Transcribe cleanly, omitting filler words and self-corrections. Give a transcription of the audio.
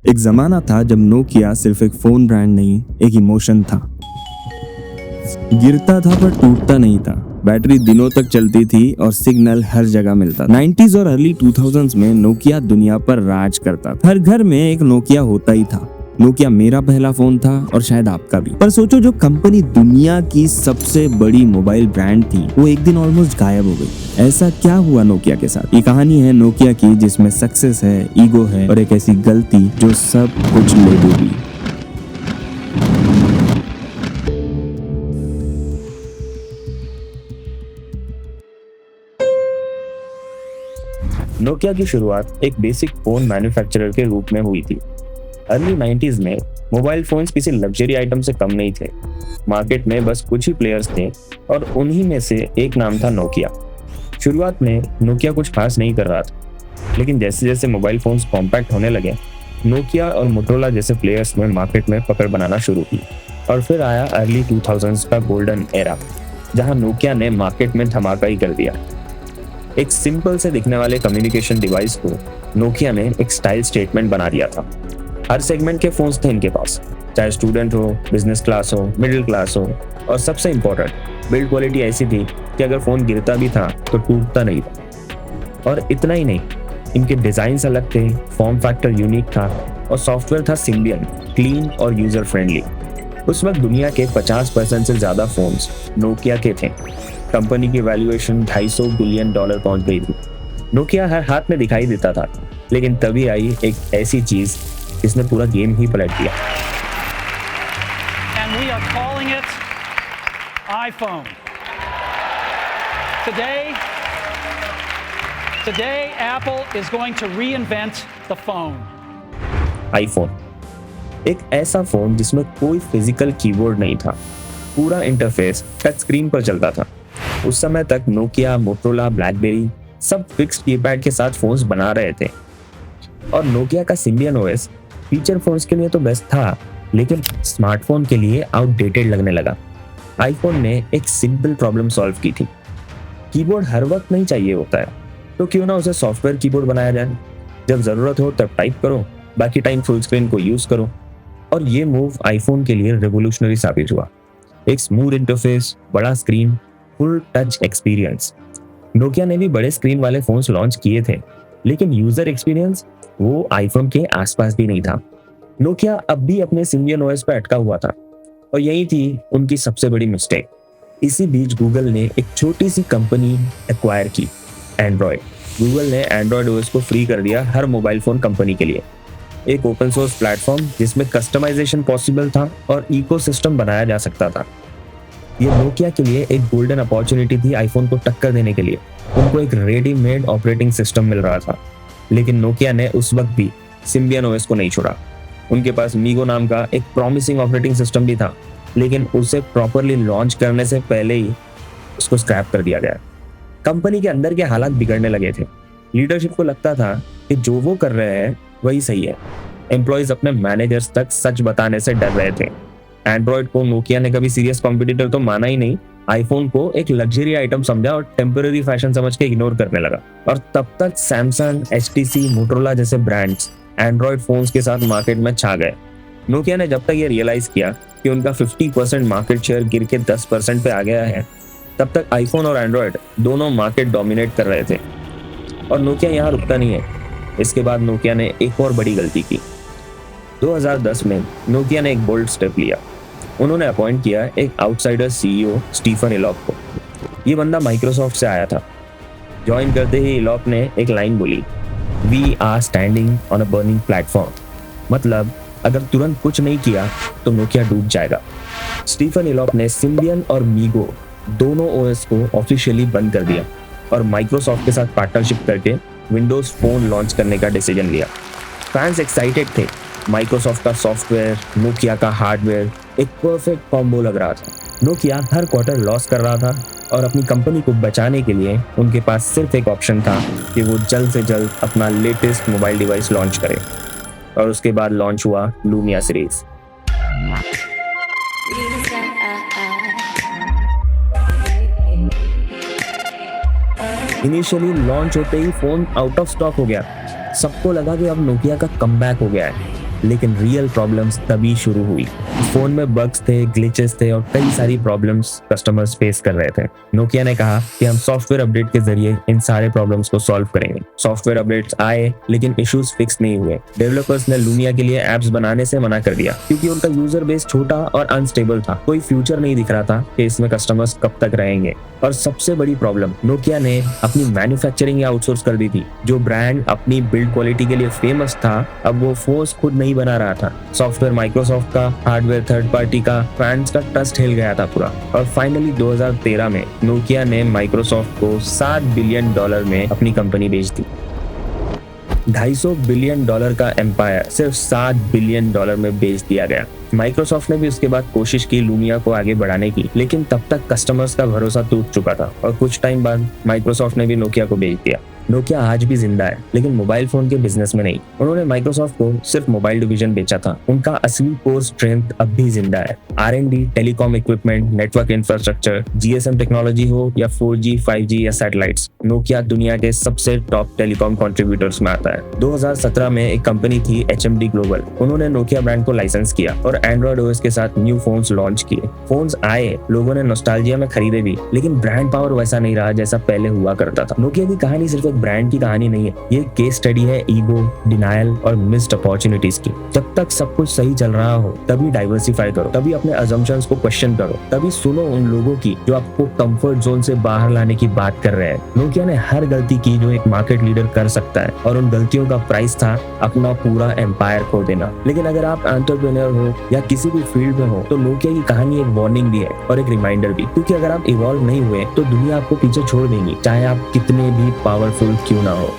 एक जमाना था जब नोकिया सिर्फ एक फोन ब्रांड नहीं, एक इमोशन था। गिरता था पर टूटता नहीं था, बैटरी दिनों तक चलती थी और सिग्नल हर जगह मिलता। 90s और अर्ली 2000s में नोकिया दुनिया पर राज करता था। हर घर में एक नोकिया होता ही था। नोकिया मेरा पहला फोन था और शायद आपका भी। पर सोचो, जो कंपनी दुनिया की सबसे बड़ी मोबाइल ब्रांड थी, वो एक दिन ऑलमोस्ट गायब हो गई। ऐसा क्या हुआ नोकिया के साथ? ये कहानी है नोकिया की, जिसमें सक्सेस है, ईगो है और एक ऐसी गलती जो सब कुछ ले डूबी। नोकिया की शुरुआत एक बेसिक फोन मैन्युफैक्चरर के रूप में हुई थी। अर्ली 90s में मोबाइल फोन्स किसी लग्जरी आइटम से कम नहीं थे। मार्केट में बस कुछ ही प्लेयर्स थे और उन्हीं में से एक नाम था नोकिया। शुरुआत में नोकिया कुछ खास नहीं कर रहा था, लेकिन जैसे जैसे मोबाइल फोन्स कॉम्पैक्ट होने लगे, नोकिया और मोटोरोला जैसे प्लेयर्स में मार्केट में पकड़ बनाना शुरू की। और फिर आया अर्ली 2000s का गोल्डन एरा, जहां नोकिया ने मार्केट में धमाका ही कर दिया। एक सिंपल से दिखने वाले कम्युनिकेशन डिवाइस को नोकिया ने एक स्टाइल स्टेटमेंट बना दिया था। हर सेगमेंट के फोन्स थे इनके पास, चाहे स्टूडेंट हो, बिजनेस क्लास हो, मिडिल क्लास हो, और सबसे इंपॉर्टेंट, बिल्ड क्वालिटी ऐसी थी कि अगर फोन गिरता भी था तो टूटता नहीं था। और इतना ही नहीं, इनके डिजाइन अलग थे, फॉर्म फैक्टर यूनिक था और सॉफ्टवेयर था सिम्बियन, क्लीन और यूजर फ्रेंडली। उस वक्त दुनिया के 50% से ज्यादा फोन्स नोकिया के थे। कंपनी की वैल्यूएशन $250 बिलियन पहुंच गई थी। नोकिया हर हाथ में दिखाई देता था, लेकिन तभी आई एक ऐसी चीज जिसने पूरा गेम ही पलट दिया। And we are calling it iPhone. Today Apple is going to reinvent the phone. IPhone, एक ऐसा फोन जिसमें कोई फिजिकल कीबोर्ड नहीं था, पूरा इंटरफेस टच स्क्रीन पर चलता था। उस समय तक नोकिया, मोटोरोला, ब्लैकबेरी सब फिक्स्ड कीपैड के साथ फोन्स बना रहे थे। और नोकिया का सिम्बियन ओएस फीचर फोन्स के लिए तो बेस्ट था, लेकिन स्मार्टफोन के लिए आउटडेटेड लगने लगा। आईफोन ने एक सिंपल प्रॉब्लम सॉल्व की थी। कीबोर्ड हर वक्त नहीं चाहिए होता है, तो क्यों ना उसे सॉफ्टवेयर कीबोर्ड बनाया जाए। जब जरूरत हो तब टाइप करो, बाकी टाइम फुल स्क्रीन को यूज करो। और ये मूव आईफोन के लिए रेवोल्यूशनरी साबित हुआ। एक स्मूथ इंटरफेस, बड़ा screen, full touch experience. Nokia ने भी बड़े स्क्रीन वाले फोन्स लॉन्च किए थे, लेकिन यूजर एक्सपीरियंस वो आईफोन के आसपास भी नहीं था। नोकिया अब भी अपने सिम्बियन ओएस पर अटका हुआ था, और यही थी उनकी सबसे बड़ी मिस्टेक। इसी बीच गूगल ने एक छोटी सी कंपनी एक्वायर की, एंड्रॉयड। गूगल ने एंड्रॉयड ओएस को फ्री कर दिया हर मोबाइल फोन कंपनी के लिए। एक ओपन सोर्स प्लेटफॉर्म जिसमें कस्टमाइजेशन पॉसिबल था और इकोसिस्टम बनाया जा सकता था। ये नोकिया के लिए एक गोल्डन अपॉर्चुनिटी थी आईफोन को टक्कर देने के लिए। उनको एक रेडीमेड ऑपरेटिंग सिस्टम मिल रहा था, लेकिन नोकिया ने उस वक्त भी सिम्बियन ओएस को नहीं छोड़ा। उनके पास मीगो नाम का एक प्रॉमिसिंग ऑपरेटिंग सिस्टम भी था, लेकिन उसे प्रॉपरली लॉन्च करने से पहले ही उसको स्क्रैप कर दिया गया। कंपनी के अंदर के हालात बिगड़ने लगे थे। लीडरशिप को लगता था कि जो वो कर रहे हैं वही सही है। एम्प्लॉयज अपने मैनेजर्स तक सच बताने से डर रहे थे। एंड्रॉयड को नोकिया ने कभी सीरियस कॉम्पिटिटर तो माना ही नहीं, आईफोन को एक लग्जरी आइटम समझा और टेम्पररी फैशन समझ के इग्नोर करने लगा। और तब तक सैमसंग, एचटीसी, मोटोरोला जैसे ब्रांड्स एंड्रॉयड फोन्स के साथ मार्केट में छा गए। नोकिया ने जब तक ये रियलाइज किया कि उनका 50% मार्केट शेयर गिर के 10% पे आ गया है, तब तक आईफोन और एंड्रॉयड दोनों मार्केट डोमिनेट कर रहे थे। और नोकिया यहाँ रुकता नहीं है। इसके बाद नोकिया ने एक और बड़ी गलती की। 2010 में नोकिया ने एक बोल्ड स्टेप लिया। उन्होंने अपॉइंट किया एक आउटसाइडर सीईओ स्टीफन इलॉक को। ये बंदा माइक्रोसॉफ्ट से आया था। ज्वाइन करते ही इलॉक ने एक लाइन बोली, we are standing on a burning platform. मतलब अगर तुरंत कुछ नहीं किया तो नोकिया डूब जाएगा। स्टीफन इलॉक ने सिम्बियन और मीगो दोनों ओएस को ऑफिशियली बंद कर दिया और माइक्रोसॉफ्ट के साथ पार्टनरशिप करके विंडोज फोन लॉन्च करने का डिसीजन लिया। फैंस एक्साइटेड थे। माइक्रोसॉफ्ट का सॉफ्टवेयर, नोकिया का हार्डवेयर, एक परफेक्ट कॉम्बो लग रहा था। नोकिया हर क्वार्टर लॉस कर रहा था और अपनी कंपनी को बचाने के लिए उनके पास सिर्फ एक ऑप्शन था कि वो जल्द से जल्द अपना लेटेस्ट मोबाइल डिवाइस लॉन्च करे। और उसके बाद लॉन्च हुआ लूमिया सीरीज। इनिशियली लॉन्च होते ही फोन आउट ऑफ स्टॉक हो गया। सबको लगा कि अब नोकिया का कमबैक हो गया है, लेकिन रियल प्रॉब्लम्स तभी शुरू हुई। फोन में बग्स थे, ग्लिचेस थे और कई सारी प्रॉब्लम्स कस्टमर्स फेस कर रहे थे। नोकिया ने कहा कि हम सॉफ्टवेयर अपडेट के जरिए इन सारे प्रॉब्लम्स को सॉल्व करेंगे। सॉफ्टवेयर अपडेट्स आए लेकिन इश्यूज फिक्स नहीं हुए। डेवलपर्स ने लूमिया के लिए एप्स बनाने से मना कर दिया क्योंकि उनका यूजर बेस छोटा और अनस्टेबल था। कोई फ्यूचर नहीं दिख रहा था कि इसमें कस्टमर्स कब तक रहेंगे। और सबसे बड़ी प्रॉब्लम, नोकिया ने अपनी मैन्युफैक्चरिंग आउटसोर्स कर दी थी। जो ब्रांड अपनी बिल्ड क्वालिटी के लिए फेमस था, अब वो फोन्स खुद नहीं बना रहा था। सॉफ्टवेयर माइक्रोसॉफ्ट का, हार्डवेयर थर्ड पार्टी का, फैंस का ट्रस्ट हिल गया था पूरा। और फाइनली 2013 में नोकिया ने माइक्रोसॉफ्ट को $7 बिलियन में अपनी कंपनी बेच दी। $250 बिलियन का एम्पायर सिर्फ $7 बिलियन में बेच दिया गया। माइक्रोसॉफ्ट ने भी उसके बाद कोशिश की लूमिया को आगे बढ़ाने की, लेकिन तब तक कस्टमर्स का भरोसा टूट चुका था और कुछ टाइम बाद माइक्रोसॉफ्ट ने भी नोकिया को बेच दिया। नोकिया आज भी जिंदा है, लेकिन मोबाइल फोन के बिजनेस में नहीं। उन्होंने माइक्रोसॉफ्ट को सिर्फ मोबाइल डिवीजन बेचा था। उनका असली कोर स्ट्रेंथ अब भी जिंदा है। R&D, telecom equipment, network infrastructure, GSM technology हो या 4G, 5G या सैटेलाइट्स, नोकिया दुनिया के सबसे टॉप टेलीकॉम कंट्रीब्यूटर्स में आता है। 2017 में एक कंपनी थी HMD ग्लोबल। उन्होंने नोकिया ब्रांड को लाइसेंस किया और एंड्रॉइड OS के साथ न्यू फोन्स लॉन्च किए। फोन्स आए, लोगों ने नॉस्टैल्जिया में खरीदे भी, लेकिन ब्रांड पावर वैसा नहीं रहा जैसा पहले हुआ करता था। नोकिया की कहानी सिर्फ ब्रांड की कहानी नहीं है, ये केस स्टडी है ईगो, डिनायल और मिस्ड अपॉर्चुनिटीज की। जब तक सब कुछ सही चल रहा हो तभी डाइवर्सिफाई करो, तभी अपने अजम्पशंस को क्वेश्चन करो, तभी सुनो उन लोगों की जो आपको कंफर्ट जोन से बाहर लाने की बात कर रहे हैं। नोकिया ने हर गलती की जो एक मार्केट लीडर कर सकता है, और उन गलतियों का प्राइस था अपना पूरा एम्पायर खो देना। लेकिन अगर आप एंटरप्रेन्योर हो या किसी भी फील्ड में हो तो नोकिया की कहानी एक वार्निंग भी है और एक रिमाइंडर भी, क्योंकि अगर आप इवॉल्व नहीं हुए तो दुनिया आपको पीछे छोड़ देंगी, चाहे आप कितने भी पावरफुल क्यों ना हो।